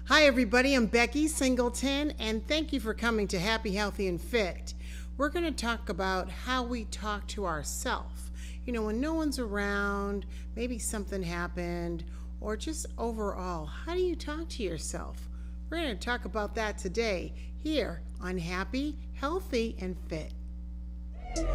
Hi everybody, I'm Becky Singleton and thank you for coming to Happy, Healthy, and Fit. We're going to talk about how we talk to ourselves. You know, when no one's around, maybe something happened, or just overall, how do you talk to yourself? We're going to talk about that today here on Happy, Healthy, and Fit.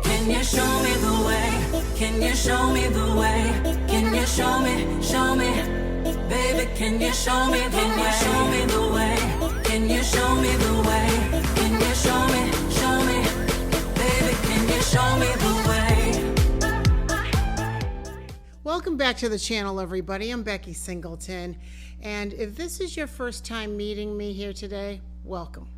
Can you show me the way? Can you show me the way? Can you show me? Baby, can you show me the way? Can you show me the way? Can you show me the way? Can you show me? Baby, can you show me the way? Welcome back to the channel, everybody. I'm Becky Singleton. And if this is your first time meeting me here today, welcome.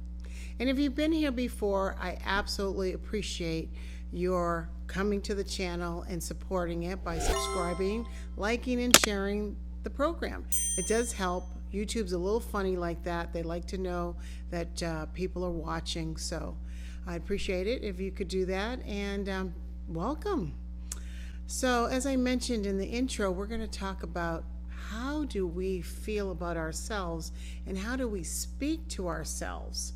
And if you've been here before, I absolutely appreciate your coming to the channel and supporting it by subscribing, liking, and sharing the program. It does help. YouTube's a little funny like that. They like to know that people are watching, so I appreciate it if you could do that, and welcome. So as I mentioned in the intro, we're going to talk about how do we feel about ourselves and how do we speak to ourselves.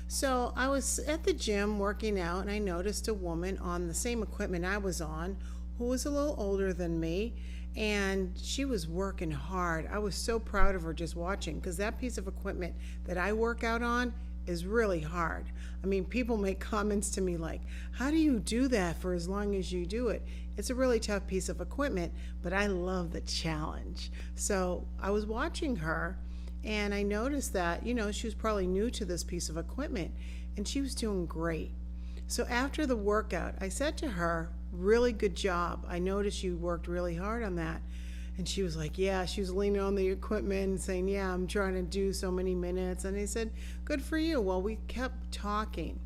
So I was at the gym working out and I noticed a woman on the same equipment I was on who was a little older than me, and she was working hard. I was so proud of her just watching, because that piece of equipment that I work out on is really hard. I mean, people make comments to me like, how do you do that for as long as you do it? It's a really tough piece of equipment, but I love the challenge. So I was watching her and I noticed that, you know, she was probably new to this piece of equipment and she was doing great. So after the workout, I said to her, really good job. I noticed you worked really hard on that. And she was like, yeah, she was leaning on the equipment and saying, yeah, I'm trying to do so many minutes. And I said, good for you. Well, we kept talking.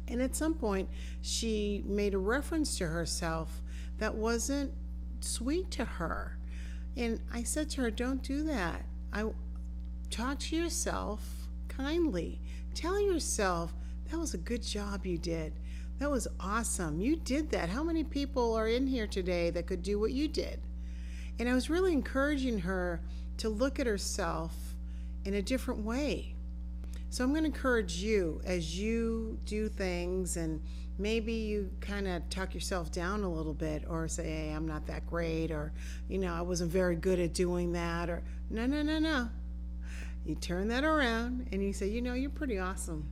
And at some point, she made a reference to herself that wasn't sweet to her. And I said to her, don't do that. Talk to yourself kindly. Tell yourself, that was a good job you did. That was awesome. You did that. How many people are in here today that could do what you did? And I was really encouraging her to look at herself in a different way. So I'm going to encourage you as you do things, and maybe you kind of talk yourself down a little bit, or say, hey, I'm not that great, or, you know, I wasn't very good at doing that, or no. You turn that around and you say, you know, you're pretty awesome.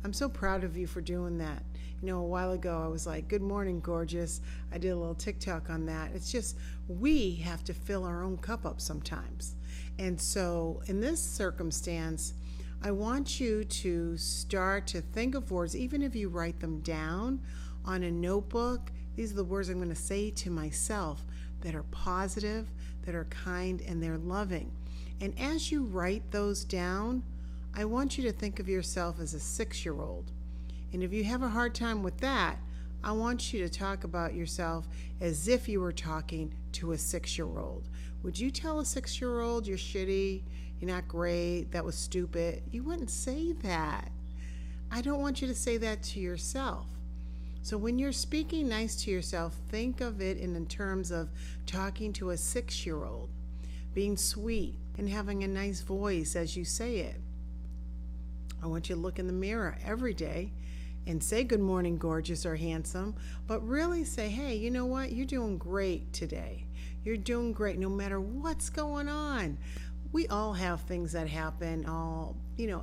I'm so proud of you for doing that. You know, a while ago I was like, good morning, gorgeous. I did a little TikTok on that. It's just, we have to fill our own cup up sometimes. And so in this circumstance, I want you to start to think of words, even if you write them down on a notebook. These are the words I'm going to say to myself that are positive, that are kind, and they're loving. And as you write those down, I want you to think of yourself as a 6-year-old. And if you have a hard time with that, I want you to talk about yourself as if you were talking to a 6-year-old. Would you tell a 6-year-old you're shitty, you're not great, that was stupid? You wouldn't say that. I don't want you to say that to yourself. So when you're speaking nice to yourself, think of it in terms of talking to a 6-year-old, being sweet and having a nice voice as you say it. I want you to look in the mirror every day and say good morning, gorgeous or handsome, but really say, hey, you know what? You're doing great today. You're doing great no matter what's going on. We all have things that happen,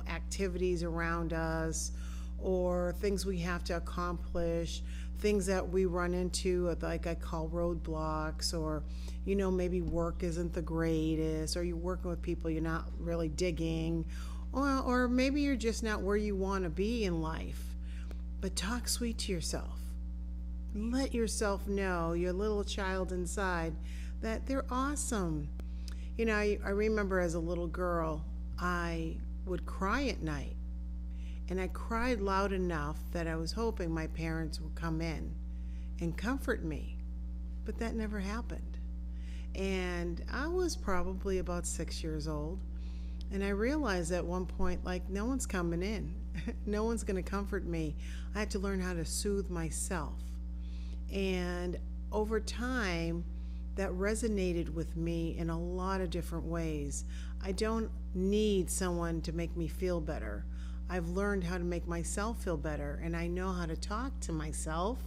activities around us, or things we have to accomplish, things that we run into, like I call roadblocks, or, you know, maybe work isn't the greatest, or you're working with people you're not really digging, or maybe you're just not where you want to be in life. But talk sweet to yourself. Let yourself know, your little child inside, that they're awesome. You know, I remember as a little girl, I would cry at night. And I cried loud enough that I was hoping my parents would come in and comfort me. But that never happened. And I was probably about 6 years old. And I realized at one point, like, no one's coming in. No one's going to comfort me. I had to learn how to soothe myself. And over time, that resonated with me in a lot of different ways. I don't need someone to make me feel better. I've learned how to make myself feel better, and I know how to talk to myself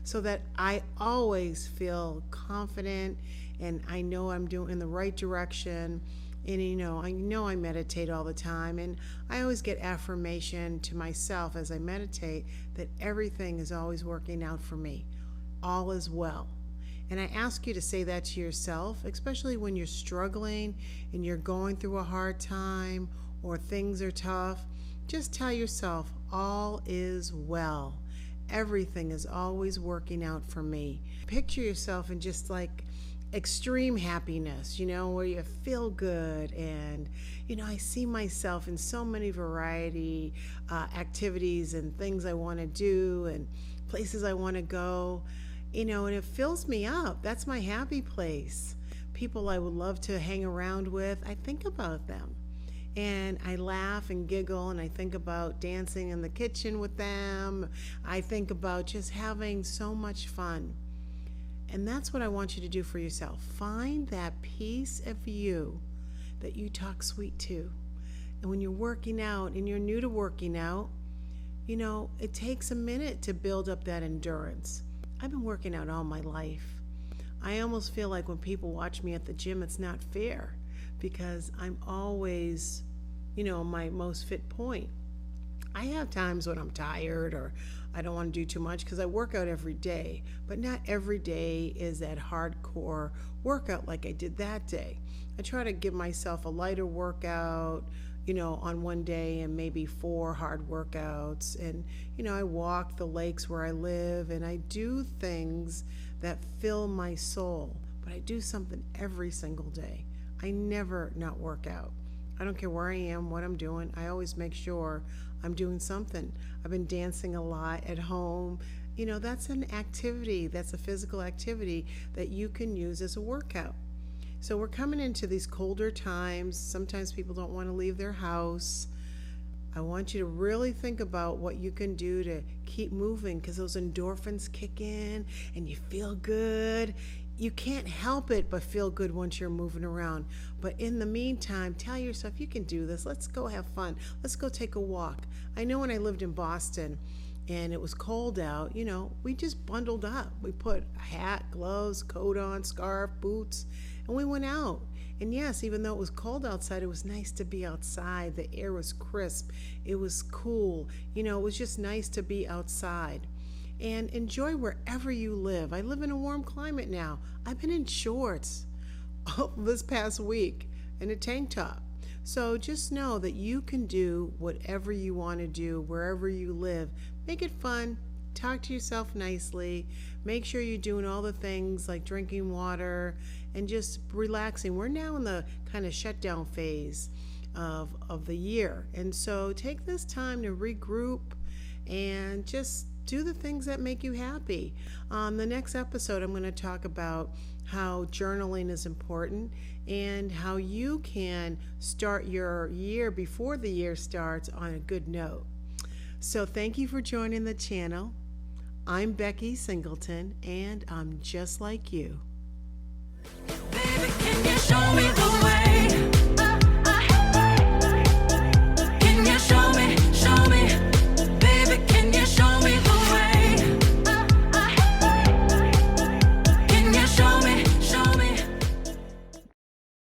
so that I always feel confident and I know I'm doing in the right direction. And I know I meditate all the time, and I always get affirmation to myself as I meditate that everything is always working out for me. All is well. And I ask you to say that to yourself, especially when you're struggling and you're going through a hard time or things are tough. Just tell yourself, all is well. Everything is always working out for me. Picture yourself in just like extreme happiness, where you feel good. And, I see myself in so many variety activities and things I want to do and places I want to go. And it fills me up. That's my happy place. People I would love to hang around with, I think about them. And I laugh and giggle, and I think about dancing in the kitchen with them. I think about just having so much fun. And that's what I want you to do for yourself. Find that piece of you that you talk sweet to. And when you're working out and you're new to working out, it takes a minute to build up that endurance. I've been working out all my life. I almost feel like when people watch me at the gym, it's not fair because I'm always, my most fit point. I have times when I'm tired or I don't want to do too much because I work out every day, but not every day is that hardcore workout like I did that day. I try to give myself a lighter workout, on one day and maybe 4 hard workouts. And, I walk the lakes where I live and I do things that fill my soul, but I do something every single day. I never not work out. I don't care where I am, what I'm doing. I always make sure I'm doing something. I've been dancing a lot at home. That's an activity. That's a physical activity that you can use as a workout. So we're coming into these colder times. Sometimes people don't want to leave their house. I want you to really think about what you can do to keep moving because those endorphins kick in and you feel good. You can't help it but feel good once you're moving around. But in the meantime, tell yourself you can do this. Let's go have fun. Let's go take a walk. I know when I lived in Boston and it was cold out, we just bundled up. We put a hat, gloves, coat on, scarf, boots, and we went out. And yes, even though it was cold outside, it was nice to be outside. The air was crisp. It was cool. It was just nice to be outside. And enjoy wherever you live. I live in a warm climate now. I've been in shorts this past week and a tank top. So just know that you can do whatever you want to do wherever you live. Make it fun. Talk to yourself nicely. Make sure you're doing all the things like drinking water and just relaxing. We're now in the kind of shutdown phase of the year. And so take this time to regroup and just do the things that make you happy. On the next episode, I'm going to talk about how journaling is important and how you can start your year before the year starts on a good note. So thank you for joining the channel. I'm Becky Singleton, and I'm just like you. Baby, can you show me the way?